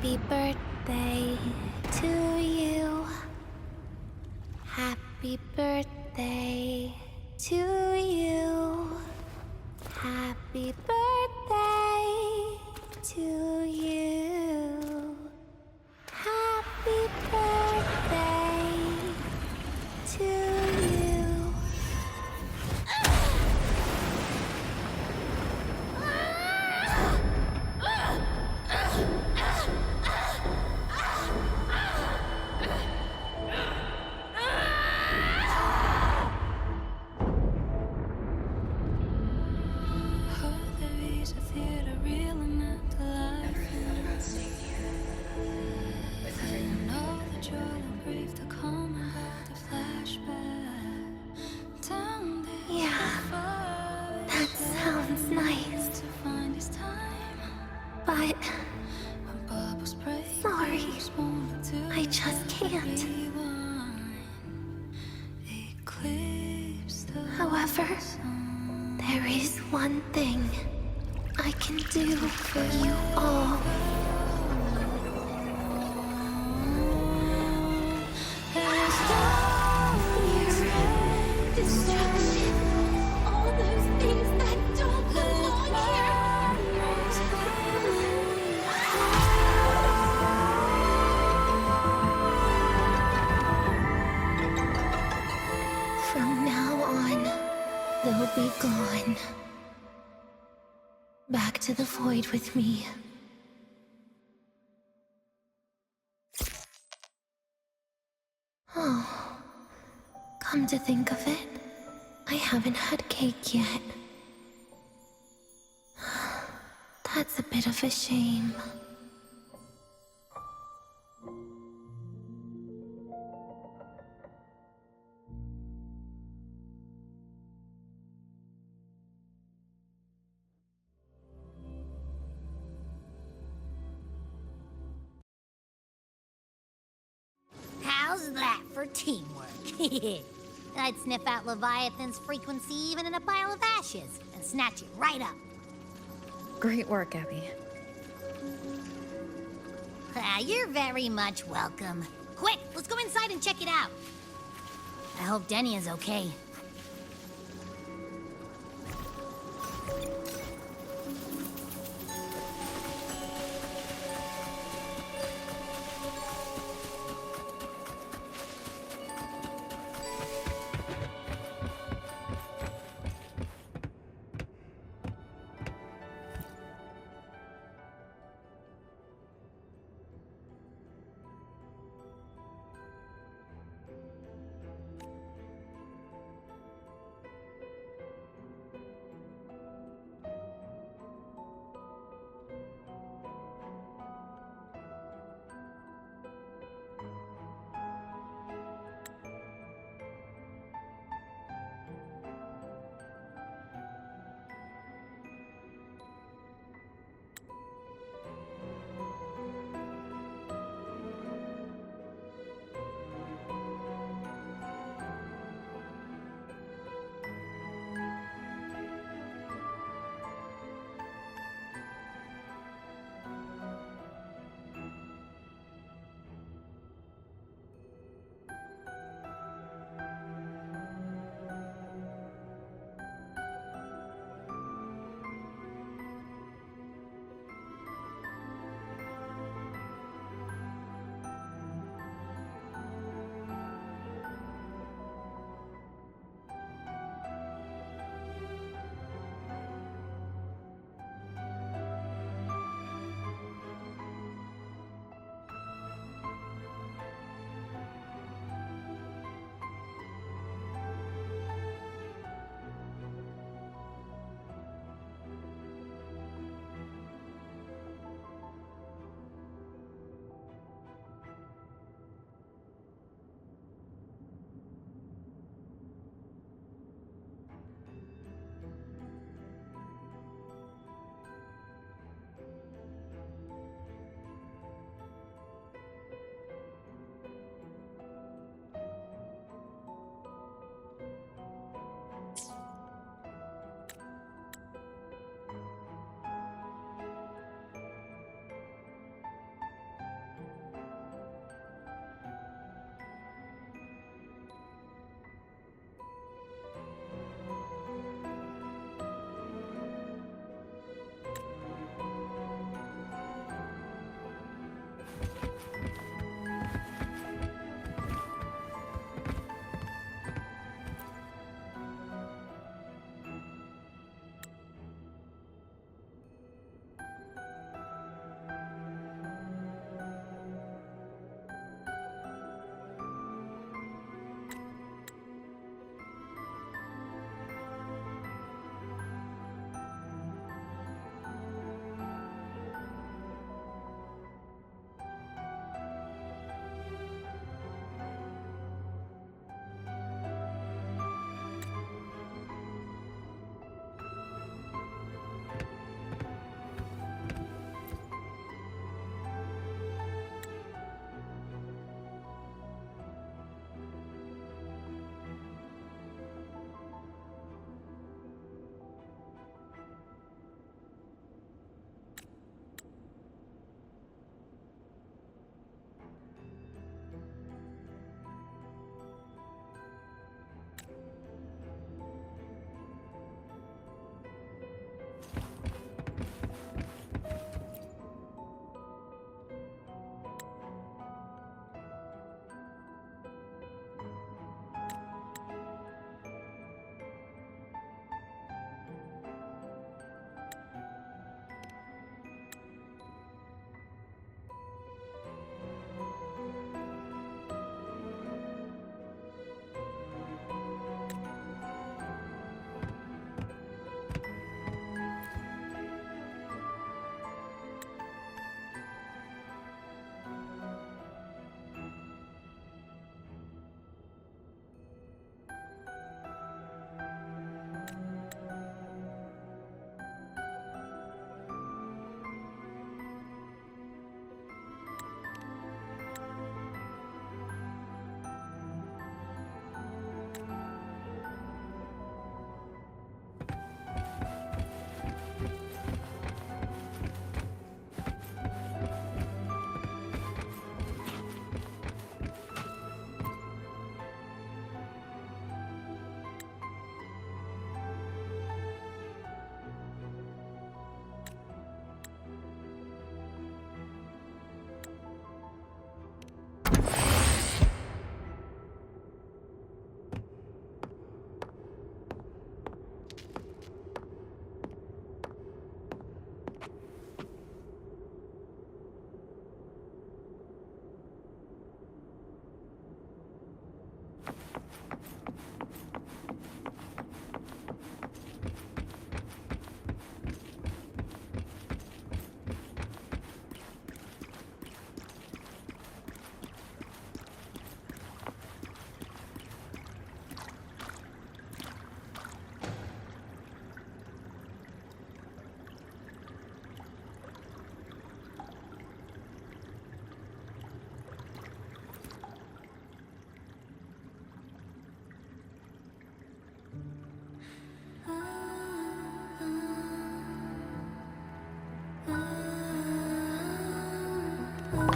Happy birthday to you. Happy birthday to you. Happy birthday to you. Happy birthday to you. Yeah, that sounds nice. But sorry, I just can't. However, there is one thing I can do for you all. Destruction. All those things that don't belong here. From now on, they'll be gone. Back to the void with me. Oh, come to think of it, I haven't had cake yet. That's a bit of a shame. How's that for teamwork? I'd sniff out Leviathan's frequency even in a pile of ashes and snatch it right up. Great work, Abby. You're very much welcome. Quick, let's go inside and check it out. I hope Denny is okay.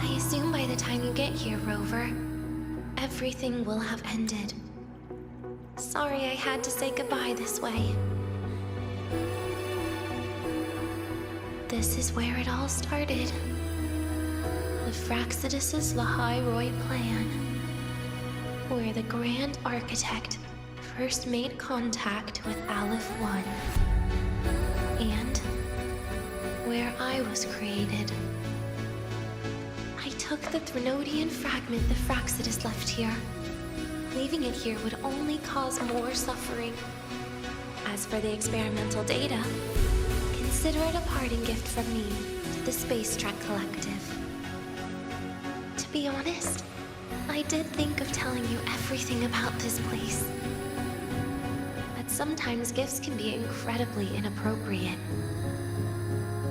I assume by the time you get here, Rover, everything will have ended. Sorry I had to say goodbye this way. This is where it all started. The Fraxidus' Lahai plan, where the Grand Architect first made contact with Aleph 1, and where I was created. I took the Threnodian fragment the Fraxidus left here. Leaving it here would only cause more suffering. As for the experimental data, consider it a parting gift from me to the Space Trek Collective. To be honest, I did think of telling you everything about this place. But sometimes gifts can be incredibly inappropriate.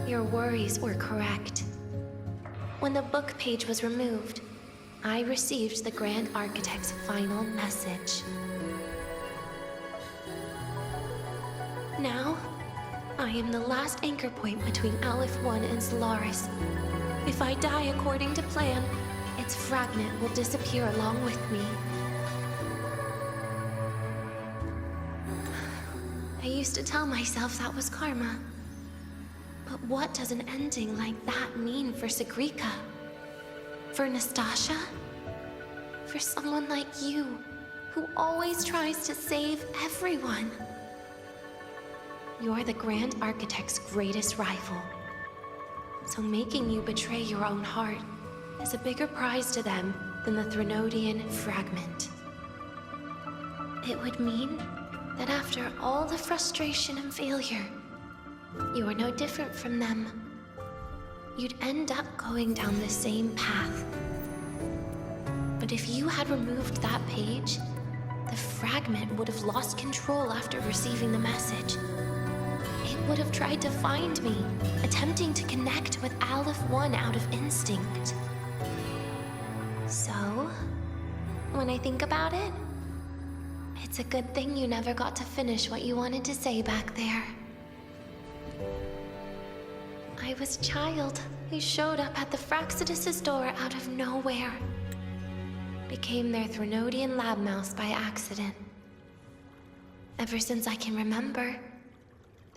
Your worries were correct. When the book page was removed, I received the Grand Architect's final message. Now, I am the last anchor point between Aleph 1 and Solaris. If I die according to plan, its fragment will disappear along with me. I used to tell myself that was karma. But what does an ending like that mean for Sigrika? For Nastasha? For someone like you, who always tries to save everyone? You're the Grand Architect's greatest rival. So making you betray your own heart is a bigger prize to them than the Threnodian fragment. It would mean that after all the frustration and failure, you are no different from them. You'd end up going down the same path. But if you had removed that page, the fragment would have lost control after receiving the message. It would have tried to find me, attempting to connect with Aleph 1 out of instinct. So, when I think about it, it's a good thing you never got to finish what you wanted to say back there. I was a child who showed up at the Fraxidus' door out of nowhere. Became their Threnodian lab mouse by accident. Ever since I can remember,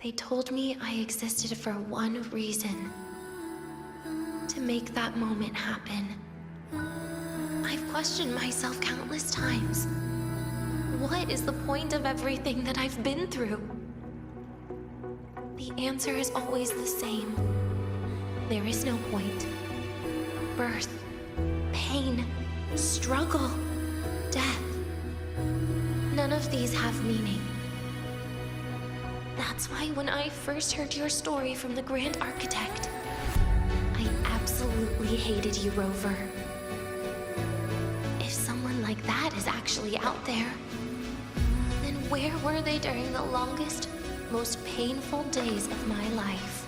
they told me I existed for one reason. To make that moment happen. I've questioned myself countless times. What is the point of everything that I've been through? The answer is always the same. There is no point. Birth, pain, struggle, death. None of these have meaning. That's why when I first heard your story from the Grand Architect, I absolutely hated you, Rover. If someone like that is actually out there, then where were they during the longest, most painful days of my life?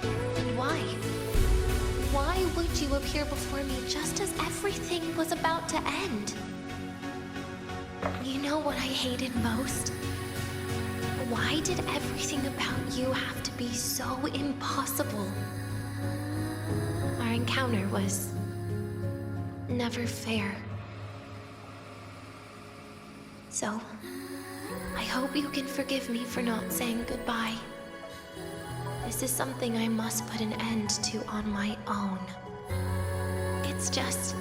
And why? Why would you appear before me just as everything was about to end? You know what I hated most? Why did everything about you have to be so impossible? Our encounter was never fair. So, I hope you can forgive me for not saying goodbye. This is something I must put an end to on my own. It's just...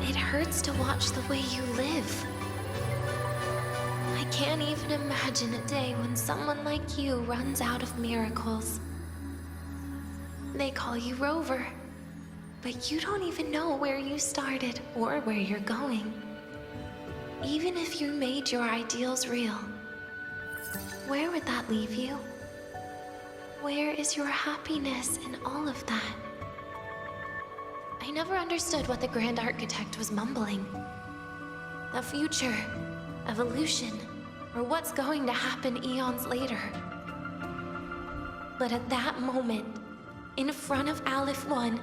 it hurts to watch the way you live. I can't even imagine a day when someone like you runs out of miracles. They call you Rover, but you don't even know where you started or where you're going. Even if you made your ideals real, where would that leave you? Where is your happiness in all of that? I never understood what the Grand Architect was mumbling. The future, evolution, or what's going to happen eons later. But at that moment, in front of Aleph 1,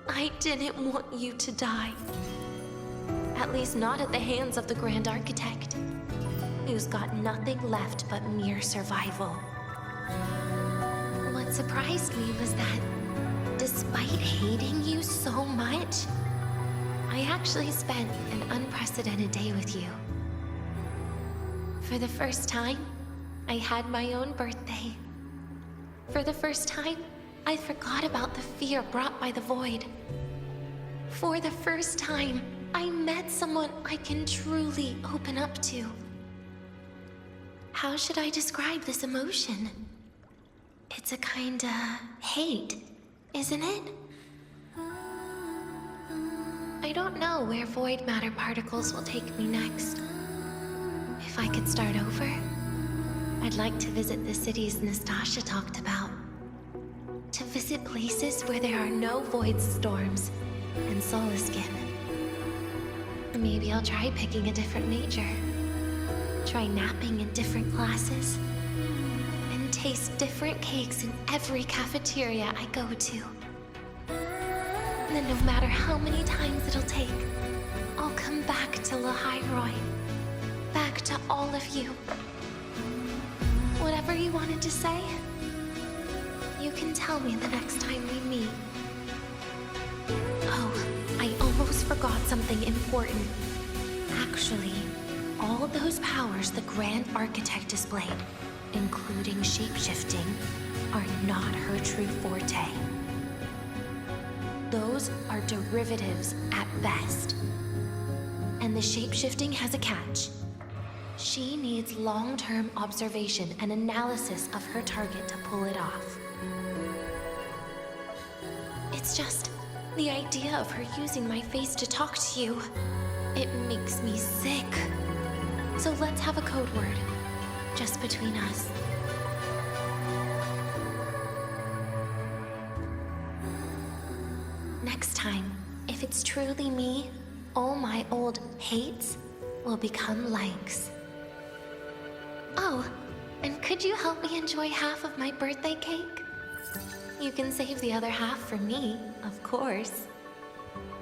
I didn't want you to die. At least not at the hands of the Grand Architect, who's got nothing left but mere survival. What surprised me was that, despite hating you so much, I actually spent an unprecedented day with you. For the first time, I had my own birthday. For the first time, I forgot about the fear brought by the void. For the first time, I met someone I can truly open up to. How should I describe this emotion? It's a kinda hate, isn't it? I don't know where void matter particles will take me next. If I could start over, I'd like to visit the cities Nastasha talked about. To visit places where there are no void storms and Solaskin. Maybe I'll try picking a different major. Try napping in different classes. And taste different cakes in every cafeteria I go to. And then no matter how many times it'll take, I'll come back to Lahairoi. Back to all of you. Whatever you wanted to say, you can tell me the next time we meet. Oh, I almost forgot something important. Actually, all those powers the Grand Architect displayed, including shapeshifting, are not her true forte. Those are derivatives at best. And the shapeshifting has a catch. She needs long-term observation and analysis of her target to pull it off. It's just the idea of her using my face to talk to you. It makes me sick. So let's have a code word, just between us. Next time, if it's truly me, all my old hates will become likes. Oh, and could you help me enjoy half of my birthday cake? You can save the other half for me, of course.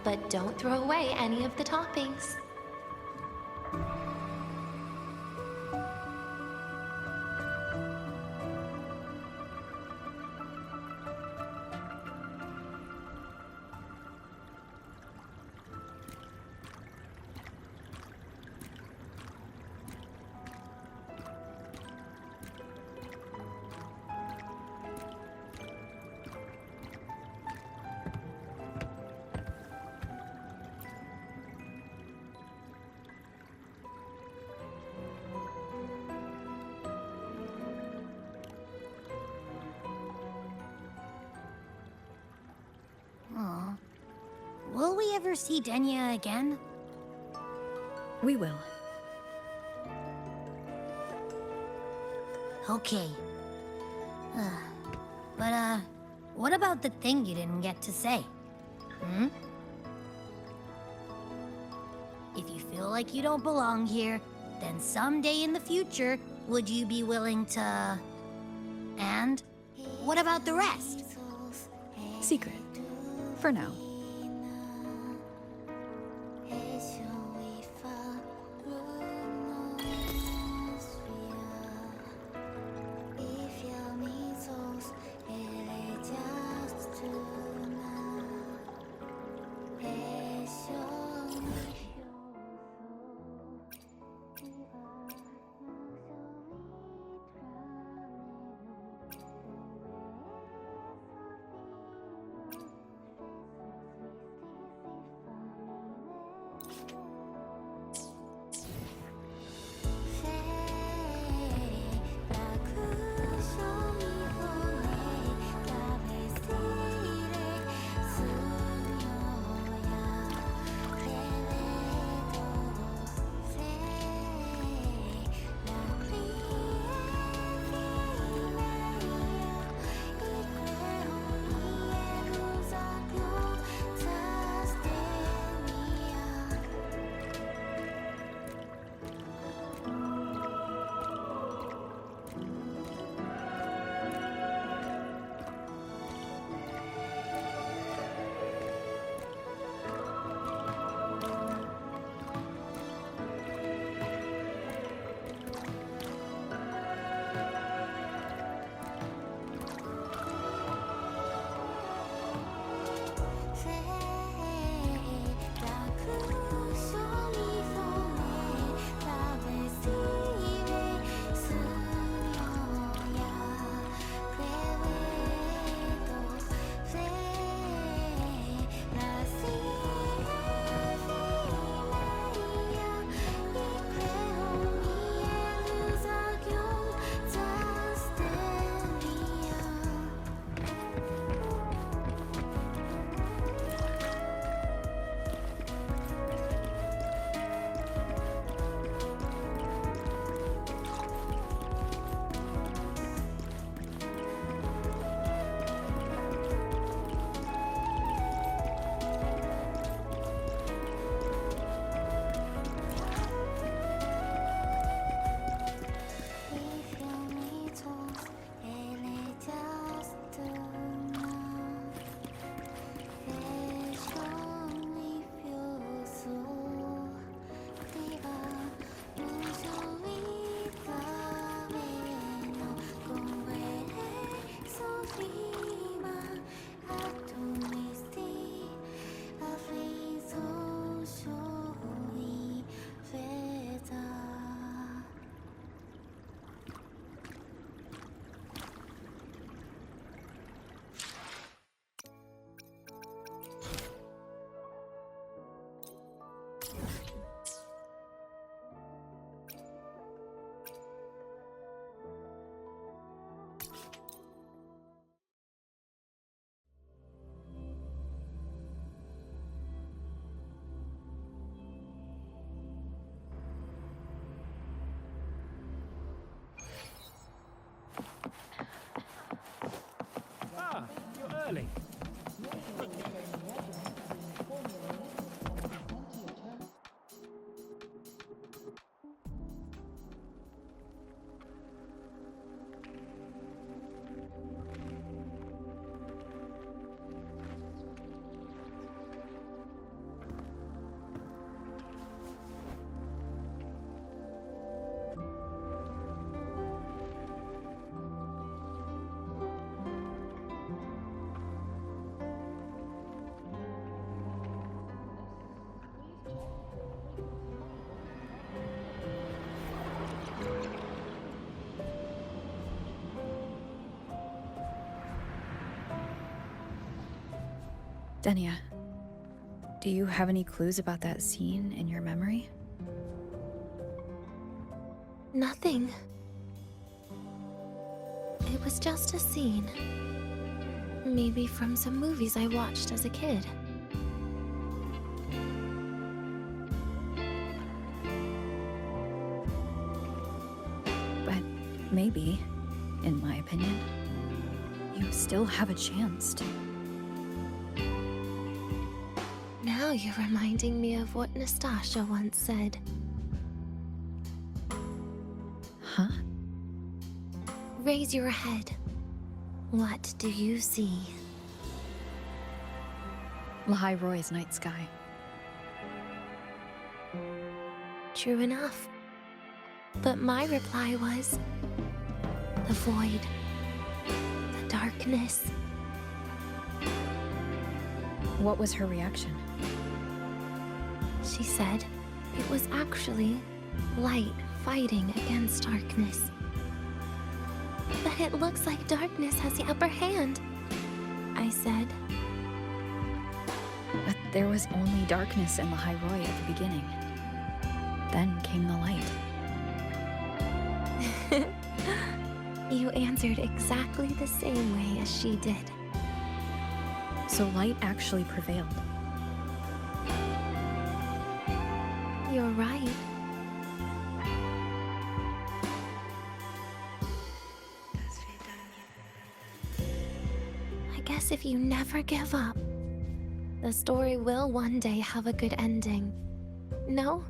But don't throw away any of the toppings. Aw. Will we ever see Denya again? We will. Okay. But, what about the thing you didn't get to say? Hmm? If you feel like you don't belong here, then someday in the future, would you be willing to... And what about the rest? Secret. For now. Ah, you're early. Denia, do you have any clues about that scene in your memory? Nothing. It was just a scene. Maybe from some movies I watched as a kid. But maybe, in my opinion, you still have a chance to. Now you're reminding me of what Nastasha once said. Huh? Raise your head. What do you see? Lahai Roy's night sky. True enough. But my reply was... the void. The darkness. What was her reaction? She said it was actually light fighting against darkness. But it looks like darkness has the upper hand, I said. But there was only darkness in Lahai Roy at the beginning. Then came the light. You answered exactly the same way as she did. So light actually prevailed. You're right. I guess if you never give up, the story will one day have a good ending. No?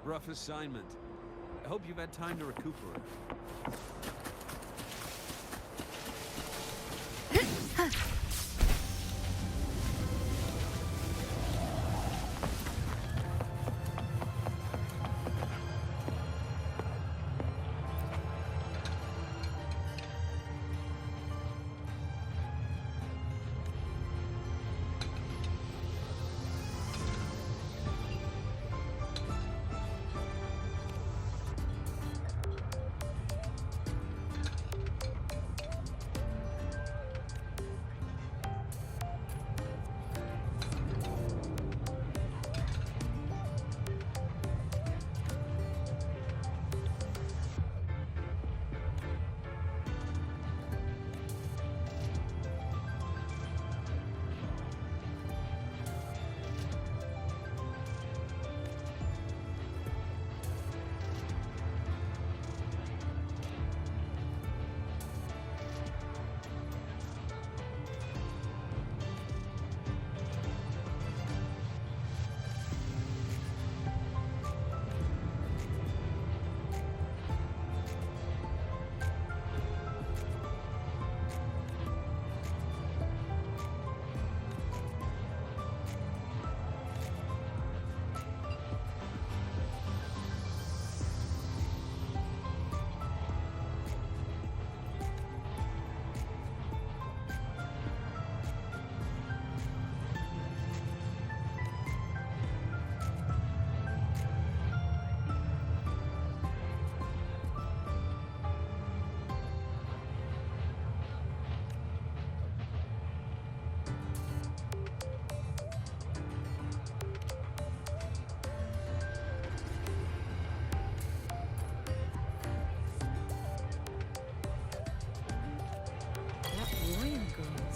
Rough assignment. I hope you've had time to recuperate.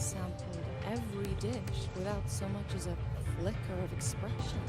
sampled every dish without so much as a flicker of expression.